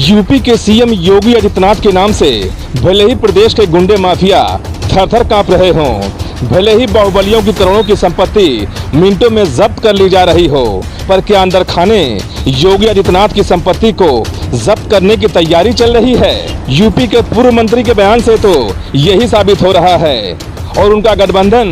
UP के CM Yogi Adityanath के नाम से भले ही प्रदेश के गुंडे माफिया थर-थर कांप रहे हों, भले ही बाहुबलियों की करोड़ों की संपत्ति मिनटों में जब्त कर ली जा रही हो, पर क्या अंदर खाने योगी आदित्यनाथ की संपत्ति को जब्त करने की तैयारी चल रही है। यूपी के पूर्व मंत्री के बयान से तो यही साबित हो रहा है। और उनका गठबंधन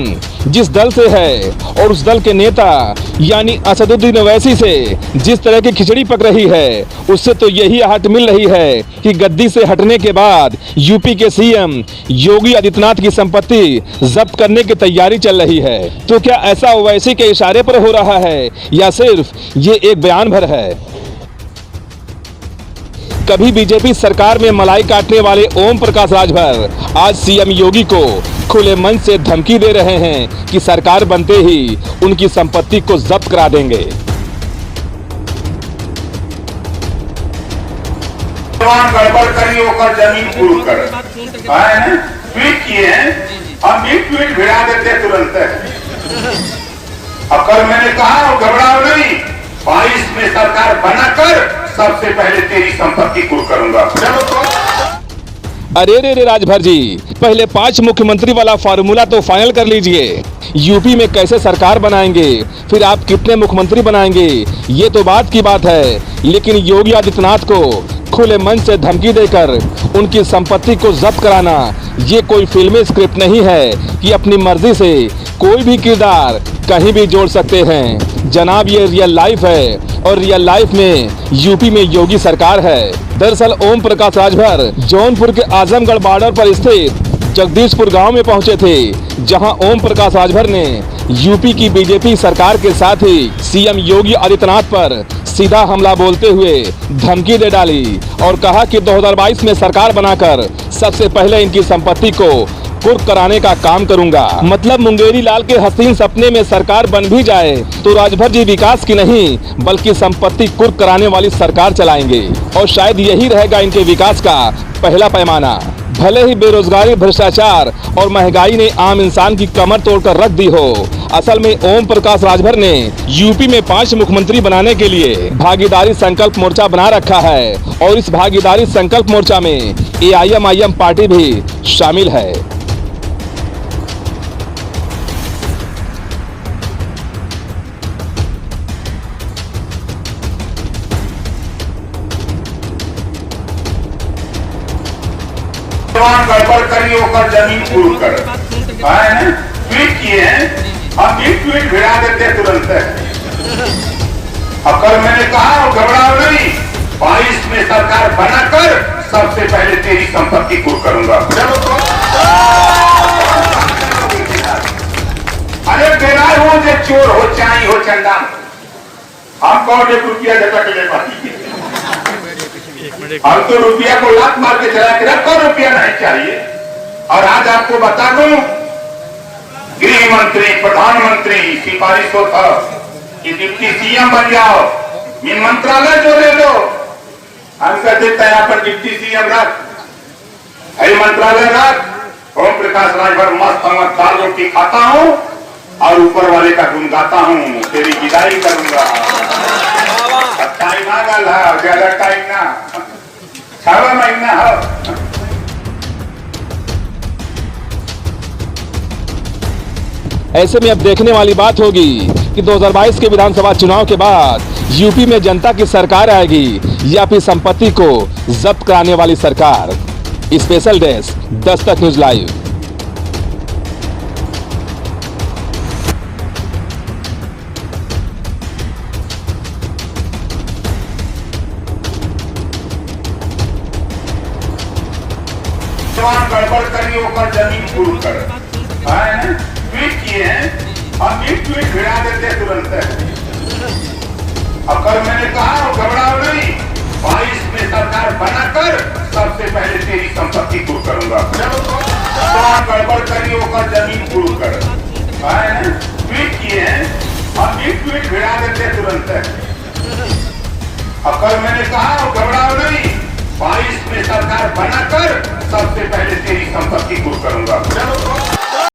जिस दल से है और उस दल के नेता यानी असदुद्दीन ओवैसी से जिस तरह की खिचड़ी पक रही है, उससे तो यही आहट मिल रही है कि गद्दी से हटने के बाद यूपी के सीएम योगी आदित्यनाथ की संपत्ति जब्त करने की तैयारी चल रही है। तो क्या ऐसा ओवैसी के इशारे पर हो रहा है या सिर्फ ये एक बयान भर है? कभी बीजेपी सरकार में मलाई काटने वाले ओम प्रकाश राजभर आज सीएम योगी को खुले मन से धमकी दे रहे हैं कि सरकार बनते ही उनकी संपत्ति को जब्त करा देंगे। गड़बड़ करी होकर जमीन पूरी कर ट्वीट किए हैं, हम भी ट्वीट भिड़ा देते तुरंत। अब कल मैंने कहा घबराओ नहीं, 22 में सरकार बनाकर सबसे पहले तेरी संपत्ति कुर्क करूंगा। चलो तो अरे रे राजभर जी, पहले 5 मुख्यमंत्री वाला फार्मूला तो फाइनल कर लीजिए। यूपी में कैसे सरकार बनाएंगे, फिर आप कितने मुख्यमंत्री बनाएंगे, ये तो बात की बात है। लेकिन योगी आदित्यनाथ को खुले मन से धमकी देकर उनकी संपत्ति को जब्त कराना, ये कोई फिल्मी स्क्रिप्ट नहीं है कि अपनी मर्जी से कोई भी किरदार कहीं भी जोड़ सकते हैं। जनाब, ये रियल लाइफ है और रियल लाइफ में यूपी में योगी सरकार है। दरअसल ओम प्रकाश राजभर जौनपुर के आजमगढ़ बॉर्डर पर स्थित जगदीशपुर गांव में पहुंचे थे, जहां ओम प्रकाश राजभर ने यूपी की बीजेपी सरकार के साथ ही सीएम योगी आदित्यनाथ पर सीधा हमला बोलते हुए धमकी दे डाली और कहा कि 2022 में सरकार बनाकर सबसे पहले इनकी संपत्ति को कुर्क कराने का काम करूंगा। मतलब मुंगेरी लाल के हसीन सपने में सरकार बन भी जाए तो राजभर जी विकास की नहीं बल्कि संपत्ति कुर्क कराने वाली सरकार चलाएंगे और शायद यही रहेगा इनके विकास का पहला पैमाना। भले ही बेरोजगारी, भ्रष्टाचार और महंगाई ने आम इंसान की कमर तोड़कर रख दी हो, असल में ओम प्रकाश राजभर ने यूपी में 5 मुख्यमंत्री बनाने के लिए भागीदारी संकल्प मोर्चा बना रखा है और इस भागीदारी संकल्प मोर्चा में AIM पार्टी भी शामिल है। गड़बड़ करी होकर जमीन पूरी कर ट्वीट किए हैं, हम भी ट्वीट भिड़ा देते तुरंत। अब कल मैंने कहा घबराओ नहीं, 22 में सरकार बनाकर सबसे पहले तेरी संपत्ति कुर्क करूंगा। चलो तो अरे बेरार हो, जो चोर हो, चाई हो, चंदा, हम कौन 1 रुपया झटक ले पाती। हम तो रुपया को लात मार के चला के रखो, रुपया नहीं चाहिए। और आज आपको बता दूं, गृह मंत्री, प्रधानमंत्री सिफारिश हो था कि डिप्टी सीएम बन जाओ, ये मंत्रालय जो ले लो। हम कहते हैं यहाँ पर डिप्टी सीएम रख, मंत्रालय रख। ओम प्रकाश राजभर मस्त दाल रोटी खाता हूँ और ऊपर वाले का गुण गाता हूँ, तेरी विदाई करूंगा। टाइम आ गया, ज्यादा टाइम ना, 6 महीना हो। ऐसे में अब देखने वाली बात होगी कि 2022 के विधानसभा चुनाव के बाद यूपी में जनता की सरकार आएगी या फिर संपत्ति को जब्त कराने वाली सरकार। Special desk, Dastak news live. गड़बड़ करी होकर जमीन पूरी कर ट्वीट किए हैं, हम भी ट्वीट भिड़ा देते तुरंत। अब कल मैंने कहा घबराओ नहीं, 22 में सरकार बनाकर सबसे पहले तेरी संपत्ति कुर्क करूंगा। चलो तो गड़बड़ करी होकर जमीन पूरी कर ट्वीट किए हैं, हम भी ट्वीट भिड़ा देते तुरंत। अब कल मैंने कहा घबराओ नहीं, 22 में सरकार बनाकर सबसे पहले तेरी संपत्ति कुर्क करूंगा। चलो तो